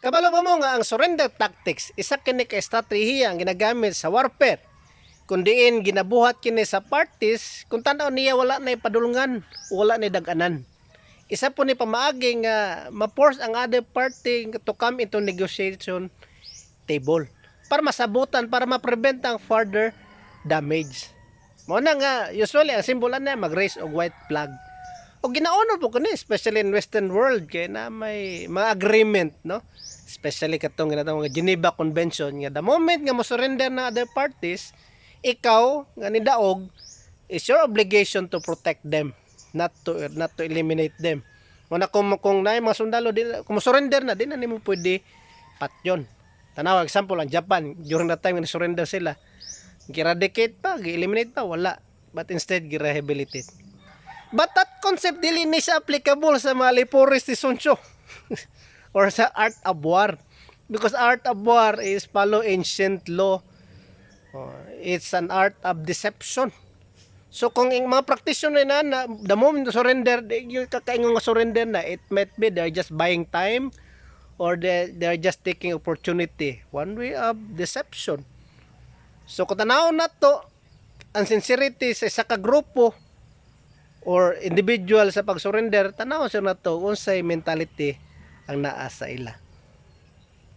Kabalo ba mo nga ang surrender tactics isa kini ka estratehiya ang ginagamit sa warfare. Kung diin ginabuhat kini sa parties kung tan-aw niya wala na ipadulungan, wala na daganan. Isa po ni pamaagi nga ma-force ang other party to come into negotiation table para masabutan, para ma-prevent ang further damage. Mao na nga usually ang simbolan na mag-raise og white flag. O ginaonor po kani especially in western world kay na may mga agreement, no? Especially katong ginatawag nga Geneva Convention nga the moment nga mo surrender na other parties, ikaw nga nidaog is your obligation to protect them, not to eliminate them. Muna kung naay mga sundalo din, kung surrender na din na nimo pwede patyon. Tanaw example ang Japan during that time nga surrender sila. Gi-eradicate pa, gi-eliminate pa wala, but instead gi-rehabilitate. But that concept dili ni siya applicable sa mga lipuris ni Sun Tzu or sa art of war, because art of war is follow ancient law. It's an art of deception. So kung yung mga practitioner na the moment to surrender, yung kakaingon nga surrender na, it might be they're just buying time or they're just taking opportunity. One way of deception. So kung tanaw na to, ang sincerity sa isa ka grupo or individual sa pag-surrender, tanaw siya na to, unsay mentality ang naa sa ila.